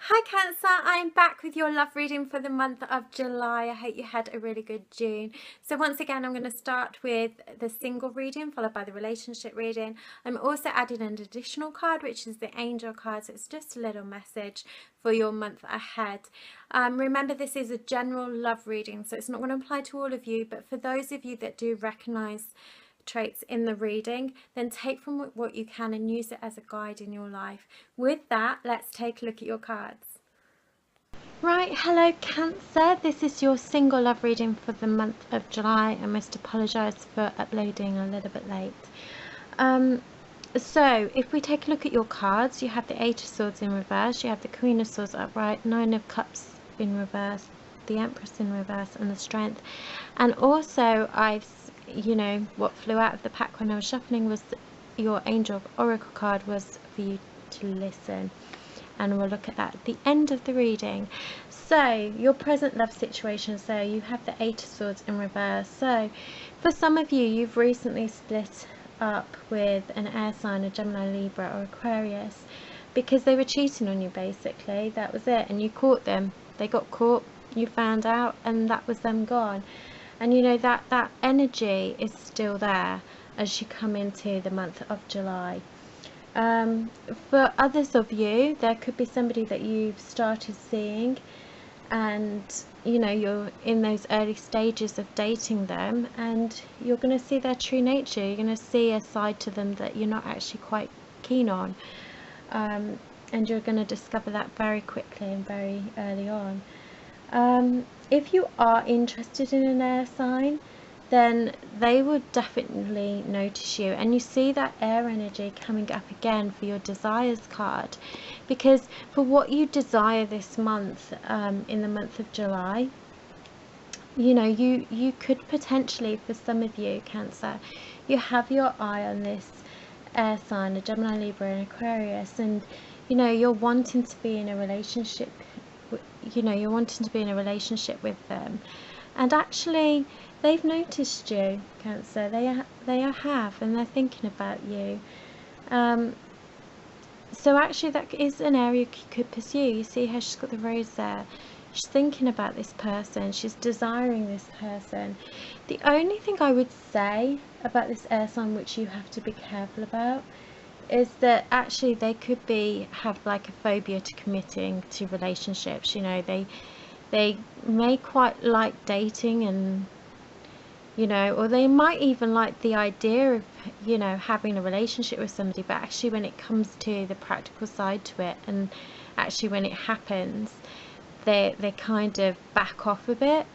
Hi Cancer, I'm back with your love reading for the month of July. I hope you had a really good June. So once again, I'm going to start with the single reading followed by the relationship reading. I'm also adding an additional card, which is the angel card. So it's just a little message for your month ahead. Remember, this is a general love reading, so it's not going to apply to all of you, but for those of you that do recognize traits in the reading, then take from what you can and use it as a guide in your life. With that, let's take a look at your cards. Right, hello Cancer, this is your single love reading for the month of July. I must apologise for uploading a little bit late. So if we take a look at your cards, you have the Eight of Swords in reverse, you have the Queen of Swords upright, Nine of Cups in reverse, the Empress in reverse, and the Strength. And also what flew out of the pack when I was shuffling was your Angel Oracle card was for you to listen, and we'll look at that at the end of the reading. So your present love situation, so you have the Eight of Swords in reverse. So for some of you, you've recently split up with an air sign, a Gemini, Libra or Aquarius, because they were cheating on you, basically. That was it, and you caught them. They got caught, you found out, and that was them gone. And you know that energy is still there as you come into the month of July. For others of you, there could be somebody that you've started seeing, and you're in those early stages of dating them, and you're going to see their true nature. You're going to see a side to them that you're not actually quite keen on, and you're going to discover that very quickly and very early on. If you are interested in an air sign, then they would definitely notice you, and you see that air energy coming up again for your desires card, because for what you desire this month, in the month of July, you could potentially, for some of you Cancer, you have your eye on this air sign, a Gemini, Libra and Aquarius, and you're wanting to be in a relationship. You're wanting to be in a relationship with them, and actually they've noticed you, Cancer. They have, and they're thinking about you. So actually that is an area you could pursue. You see how she's got the rose there. She's thinking about this person. She's desiring this person. The only thing I would say about this air sign, which you have to be careful about, is that actually they could have like a phobia to committing to relationships. They may quite like dating, and or they might even like the idea of having a relationship with somebody, but actually when it comes to the practical side to it, and actually when it happens, they kind of back off a bit,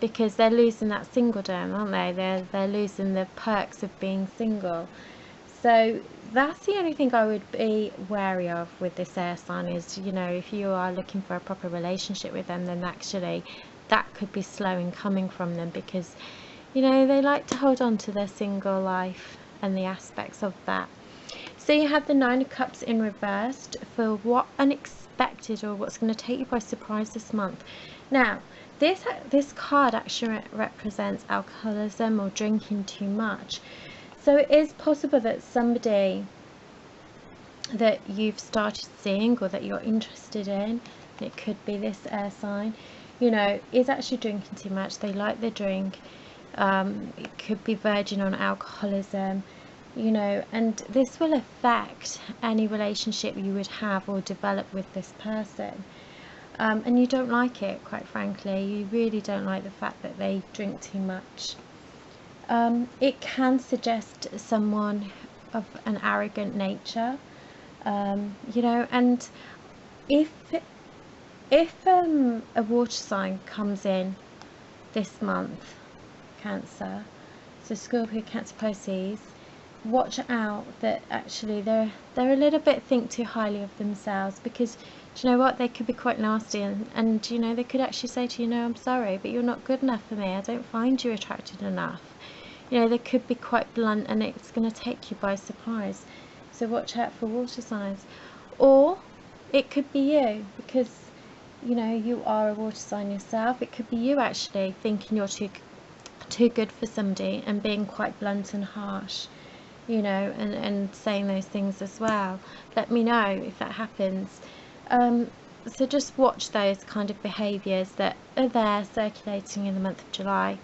because they're losing that singledom, aren't they? They're losing the perks of being single. So that's the only thing I would be wary of with this air sign, is if you are looking for a proper relationship with them, then actually that could be slow in coming from them, because they like to hold on to their single life and the aspects of that. So you have the Nine of Cups in reversed for what unexpected, or what's going to take you by surprise this month. Now this card actually represents alcoholism or drinking too much. So it is possible that somebody that you've started seeing, or that you're interested in, it could be this air sign, is actually drinking too much. They like the drink. It could be verging on alcoholism, and this will affect any relationship you would have or develop with this person. And you don't like it, quite frankly. You really don't like the fact that they drink too much. It can suggest someone of an arrogant nature, and if a water sign comes in this month, Cancer, so Scorpio, Cancer, Pisces, watch out that actually they're a little bit think too highly of themselves, because do you know what, they could be quite nasty, and they could actually say to you, I'm sorry, but you're not good enough for me. I don't find you attractive enough. They could be quite blunt, and it's going to take you by surprise. So watch out for water signs. Or it could be you, because you are a water sign yourself. It could be you actually thinking you're too good for somebody, and being quite blunt and harsh, and saying those things as well. Let me know if that happens. So just watch those kind of behaviours that are there circulating in the month of July.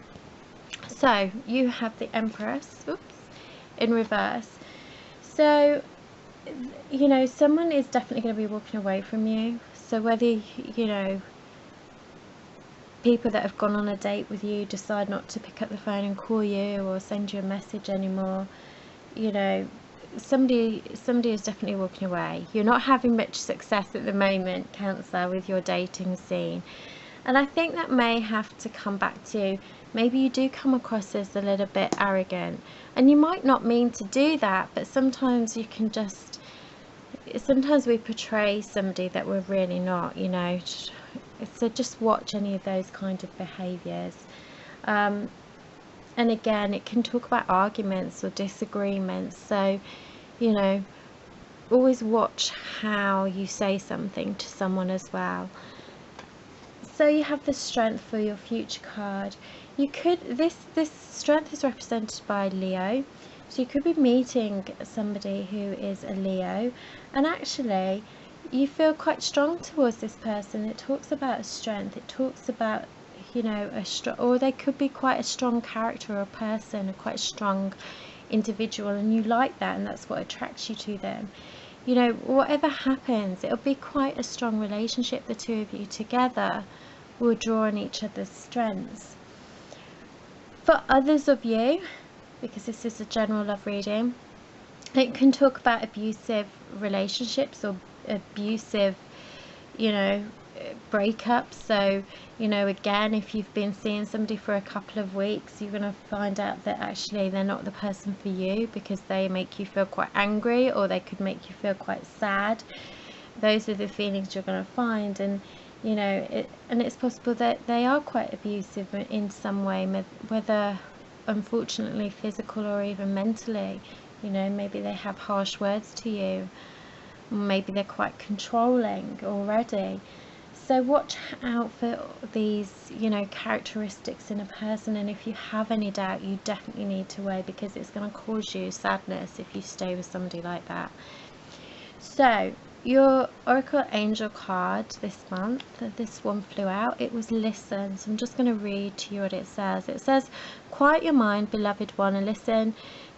So you have the Empress, oops, in reverse. So, you know, someone is definitely going to be walking away from you. So whether, you know, people that have gone on a date with you decide not to pick up the phone and call you or send you a message anymore, you know, somebody is definitely walking away. You're not having much success at the moment, Cancer, with your dating scene. And I think that may have to come back to, maybe you do come across as a little bit arrogant, and you might not mean to do that, but sometimes you can just, sometimes we portray somebody that we're really not, you know. So just watch any of those kind of behaviours. And again, it can talk about arguments or disagreements, so, you know, always watch how you say something to someone as well. So you have the Strength for your future card. You could, this Strength is represented by Leo, so you could be meeting somebody who is a Leo, and actually you feel quite strong towards this person. It talks about strength, it talks about, you know, or they could be quite a strong character or person, or quite a strong individual, and you like that, and that's what attracts you to them. You know, whatever happens, it'll be quite a strong relationship. The two of you together will draw on each other's strengths. For others of you, because this is a general love reading, it can talk about abusive relationships or abusive, you know, breakups. So, you know, again, if you've been seeing somebody for a couple of weeks, you're going to find out that actually they're not the person for you, because they make you feel quite angry, or they could make you feel quite sad. Those are the feelings you're going to find. And, you know, it's possible that they are quite abusive in some way, whether unfortunately physical or even mentally. You know, maybe they have harsh words to you, maybe they're quite controlling already. So watch out for these, you know, characteristics in a person, and if you have any doubt, you definitely need to weigh, because it's going to cause you sadness if you stay with somebody like that. So your Oracle Angel card this month, this one flew out, it was Listen. So I'm just going to read to you what it says. It says, quiet your mind, beloved one, and listen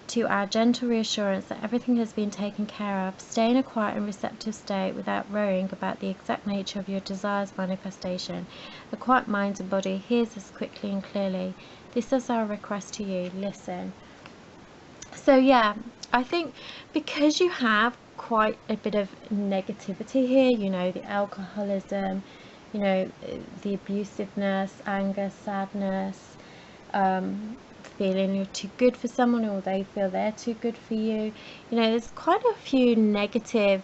to our gentle reassurance that everything has been taken care of. Stay in a quiet and receptive state without worrying about the exact nature of your desires manifestation. A quiet mind and body hears us quickly and clearly. This is our request to you. Listen. So yeah, I think because you have quite a bit of negativity here, you know, the alcoholism, you know, the abusiveness, anger, sadness, feeling you're too good for someone, or they feel they're too good for you. You know, there's quite a few negative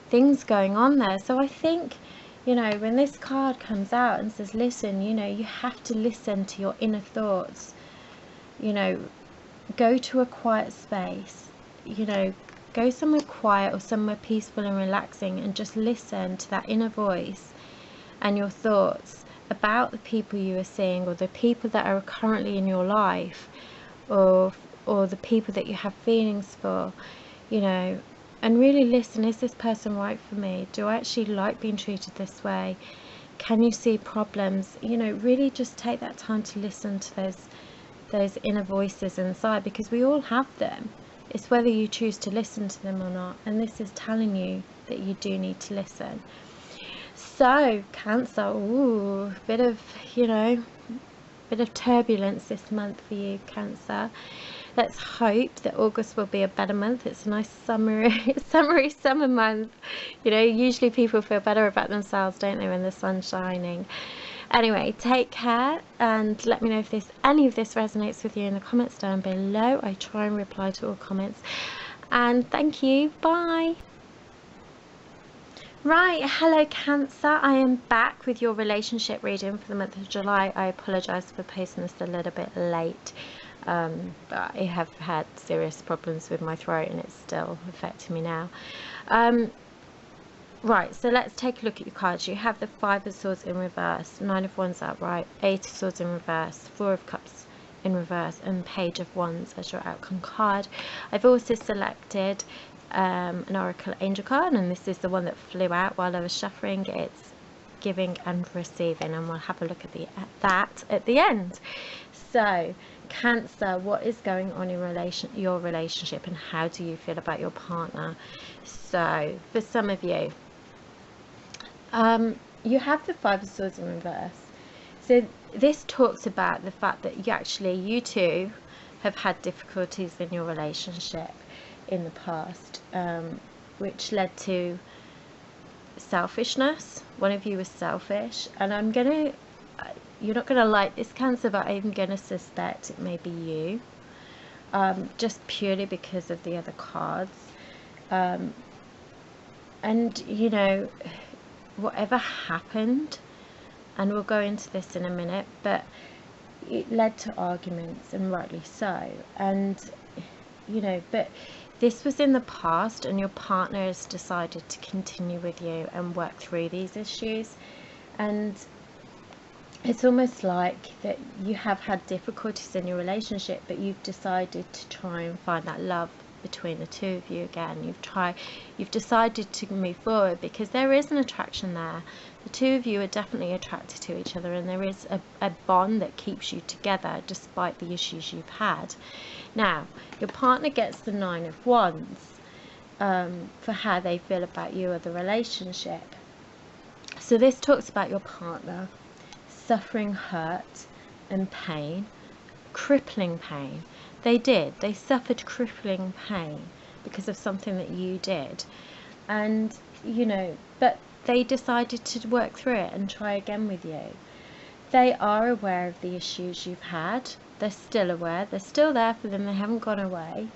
things going on there. So I think, you know, when this card comes out and says listen, you know, you have to listen to your inner thoughts. You know, go to a quiet space, you know, go somewhere quiet or somewhere peaceful and relaxing, and just listen to that inner voice and your thoughts about the people you are seeing, or the people that are currently in your life, or the people that you have feelings for, you know, and really listen. Is this person right for me? Do I actually like being treated this way? Can you see problems? You know, really just take that time to listen to those inner voices inside, because we all have them. It's whether you choose to listen to them or not, and this is telling you that you do need to listen. So Cancer, ooh, bit of, you know, bit of turbulence this month for you, Cancer. Let's hope that August will be a better month. It's a nice summery summer month. You know, usually people feel better about themselves, don't they, when the sun's shining. Anyway, take care, and let me know if any of this resonates with you in the comments down below. I try and reply to all comments, and thank you. Bye. Right, hello Cancer, I am back with your relationship reading for the month of July. I apologise for posting this a little bit late, but I have had serious problems with my throat and it's still affecting me now. Right, so let's take a look at your cards. You have the Five of Swords in reverse, Nine of Wands upright, Eight of Swords in reverse, Four of Cups in reverse, and Page of Wands as your outcome card. I've also selected an Oracle Angel card, and this is the one that flew out while I was shuffling. It's giving and receiving, and we'll have a look at that at the end. So Cancer, what is going on in your relationship, and how do you feel about your partner? So for some of you, you have the Five of Swords in reverse. So this talks about the fact that you two have had difficulties in your relationship in the past, which led to selfishness. One of you was selfish, and you're not gonna like this, Cancer, but I'm gonna suspect it may be you, just purely because of the other cards. And you know, whatever happened, and we'll go into this in a minute, but it led to arguments, and rightly so. And you know, but this was in the past, and your partner has decided to continue with you and work through these issues. And it's almost like that you have had difficulties in your relationship, but you've decided to try and find that love between the two of you again. You've decided to move forward because there is an attraction there. The two of you are definitely attracted to each other, and there is a bond that keeps you together despite the issues you've had. Now, your partner gets the Nine of Wands for how they feel about you or the relationship. So this talks about your partner suffering hurt and pain, crippling pain. They suffered crippling pain because of something that you did, and you know, but they decided to work through it and try again with you. They are aware of the issues you've had. They're still aware. They're still there for them. They haven't gone away.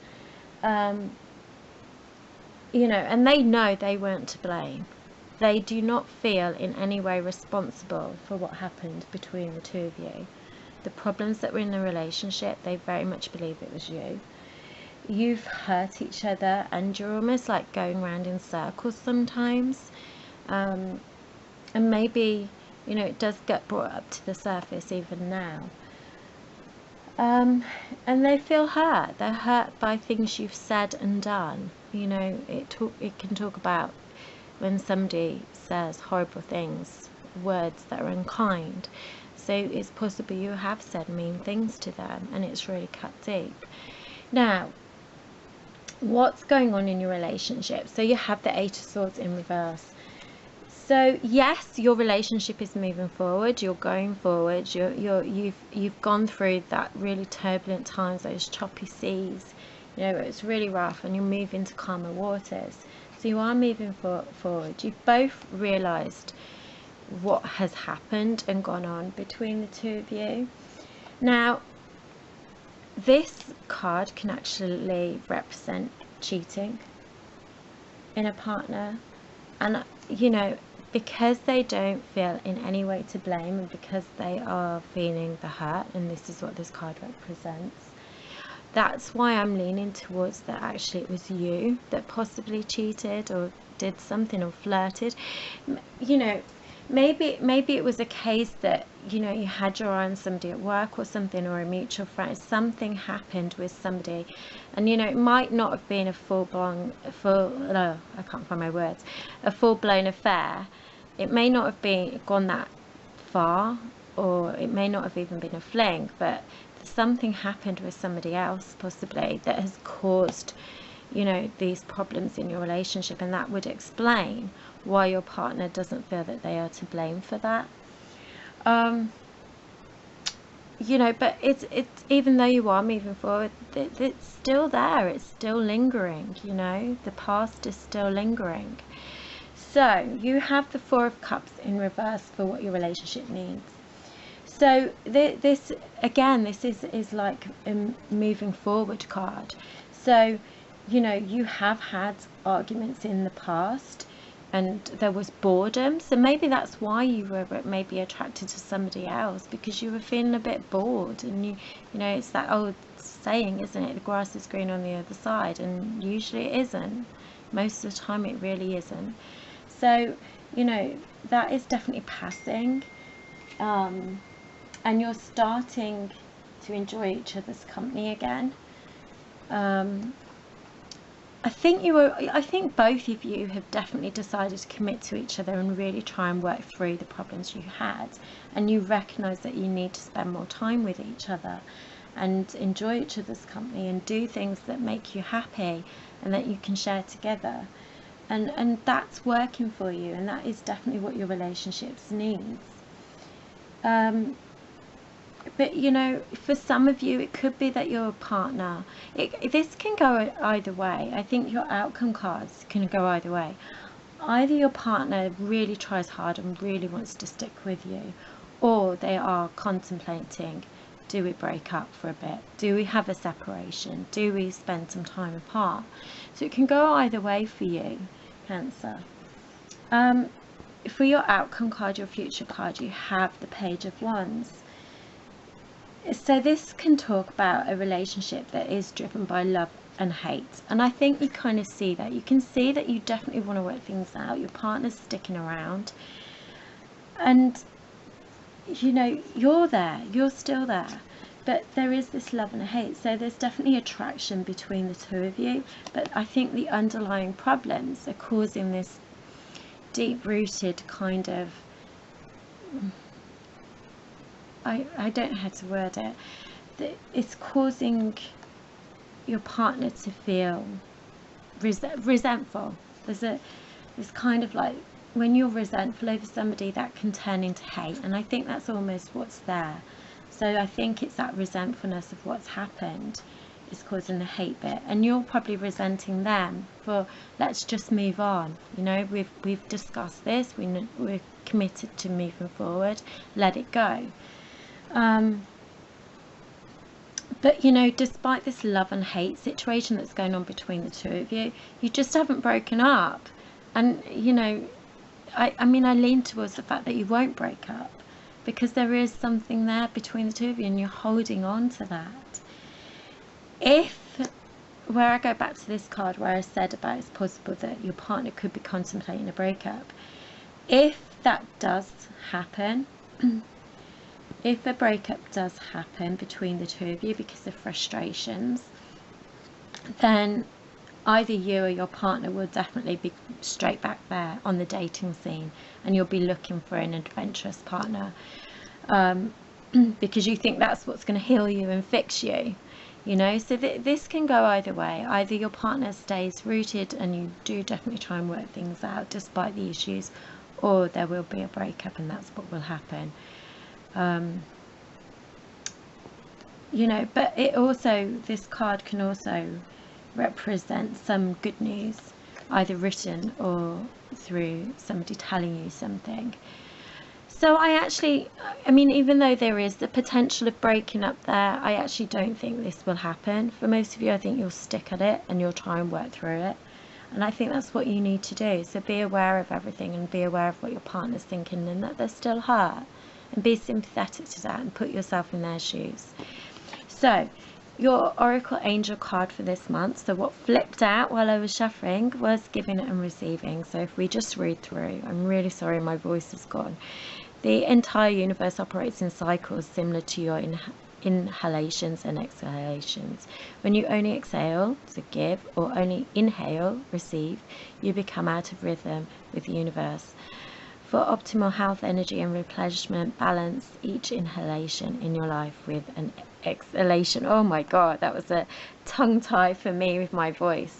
You know, and they know they weren't to blame. They do not feel in any way responsible for what happened between the two of you. The problems that were in the relationship, they very much believe it was you. You've hurt each other, and you're almost like going around in circles sometimes. And maybe, you know, it does get brought up to the surface even now. And they feel hurt. They're hurt by things you've said and done. You know, it can talk about when somebody says horrible things, words that are unkind. So it's possible you have said mean things to them, and it's really cut deep. Now, what's going on in your relationship? So you have the Eight of Swords in reverse. So yes, your relationship is moving forward. You're going forward. You've gone through that really turbulent times, those choppy seas. You know, it's really rough, and you're moving to calmer waters. So you are moving forward. You've both realised what has happened and gone on between the two of you. Now, this card can actually represent cheating in a partner, and you know, because they don't feel in any way to blame, and because they are feeling the hurt, and this is what this card represents, that's why I'm leaning towards that actually it was you that possibly cheated or did something or flirted. You know, maybe it was a case that, you know, you had your eye on somebody at work or something, or a mutual friend. Something happened with somebody, and you know, it might not have been a full-blown affair. It may not have gone that far, or it may not have even been a fling, but something happened with somebody else possibly that has caused, you know, these problems in your relationship, and that would explain why your partner doesn't feel that they are to blame for that. You know, but it's even though you are moving forward, it's still there. It's still lingering. You know, the past is still lingering. So you have the Four of Cups in reverse for what your relationship needs. So this is like a moving forward card. So, you know, you have had arguments in the past, and there was boredom. So maybe that's why you were maybe attracted to somebody else, because you were feeling a bit bored. And you know, it's that old saying, isn't it? The grass is green on the other side, and usually it isn't. Most of the time it really isn't. So, you know, that is definitely passing. And you're starting to enjoy each other's company again. I think both of you have definitely decided to commit to each other and really try and work through the problems you had, and you recognise that you need to spend more time with each other and enjoy each other's company and do things that make you happy and that you can share together, and that's working for you, and that is definitely what your relationships needs. But you know, for some of you it could be that your partner, this can go either way. I think your outcome cards can go either way. Either your partner really tries hard and really wants to stick with you, or they are contemplating, do we break up for a bit, do we have a separation, do we spend some time apart. So it can go either way for you, Cancer. For your outcome card, your future card, you have the Page of Wands. So this can talk about a relationship that is driven by love and hate, and I think you kind of see that. You can see that you definitely want to work things out. Your partner's sticking around, and you know, you're there, you're still there, but there is this love and hate. So there's definitely attraction between the two of you, but I think the underlying problems are causing this deep-rooted kind of, I don't know how to word it, that it's causing your partner to feel resentful. There's kind of like, when you're resentful over somebody, that can turn into hate, and I think that's almost what's there. So I think it's that resentfulness of what's happened is causing the hate bit, and you're probably resenting them for, let's just move on, you know, we've discussed this, we're committed to moving forward, let it go. But you know, despite this love and hate situation that's going on between the two of you, you just haven't broken up. And you know, I mean, I lean towards the fact that you won't break up, because there is something there between the two of you and you're holding on to that. Where I go back to this card where I said about it's possible that your partner could be contemplating a breakup, if that does happen, if a breakup does happen between the two of you because of frustrations, then either you or your partner will definitely be straight back there on the dating scene, and you'll be looking for an adventurous partner, because you think that's what's going to heal you and fix you, you know. So this can go either way. Either your partner stays rooted and you do definitely try and work things out despite the issues, or there will be a breakup and that's what will happen. You know, but it also, this card can also represent some good news, either written or through somebody telling you something. So I mean, even though there is the potential of breaking up there, I actually don't think this will happen. For most of you, I think you'll stick at it and you'll try and work through it. And I think that's what you need to do. So be aware of everything and be aware of what your partner's thinking and that they're still hurt. And be sympathetic to that and put yourself in their shoes. So your Oracle Angel card for this month, so what flipped out while I was shuffling, was giving and receiving. So if we just read through, I'm really sorry my voice is gone. The entire universe operates in cycles similar to your inhalations and exhalations. When you only exhale, to give, or only inhale, receive, you become out of rhythm with the universe. For optimal health, energy and replenishment, balance each inhalation in your life with an exhalation. Oh my god, that was a tongue tie for me with my voice.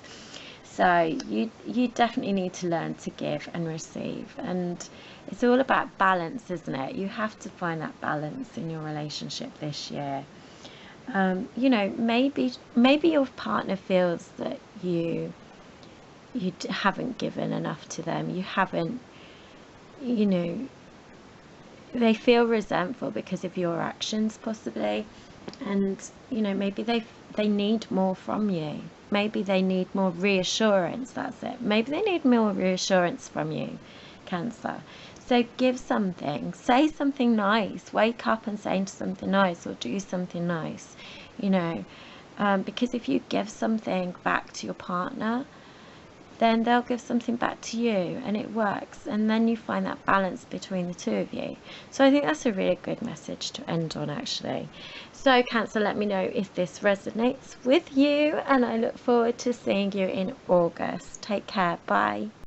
So you definitely need to learn to give and receive, and it's all about balance, isn't it? You have to find that balance in your relationship this year. You know, maybe your partner feels that you haven't given enough to them, you haven't, you know, they feel resentful because of your actions possibly, and you know, maybe they need more from you, maybe they need more reassurance. That's it, maybe they need more reassurance from you, Cancer. So give something, say something nice, wake up and say something nice, or do something nice, you know, because if you give something back to your partner, then they'll give something back to you, and it works, and then you find that balance between the two of you. So I think that's a really good message to end on, actually. So Cancer, let me know if this resonates with you, and I look forward to seeing you in August. Take care. Bye.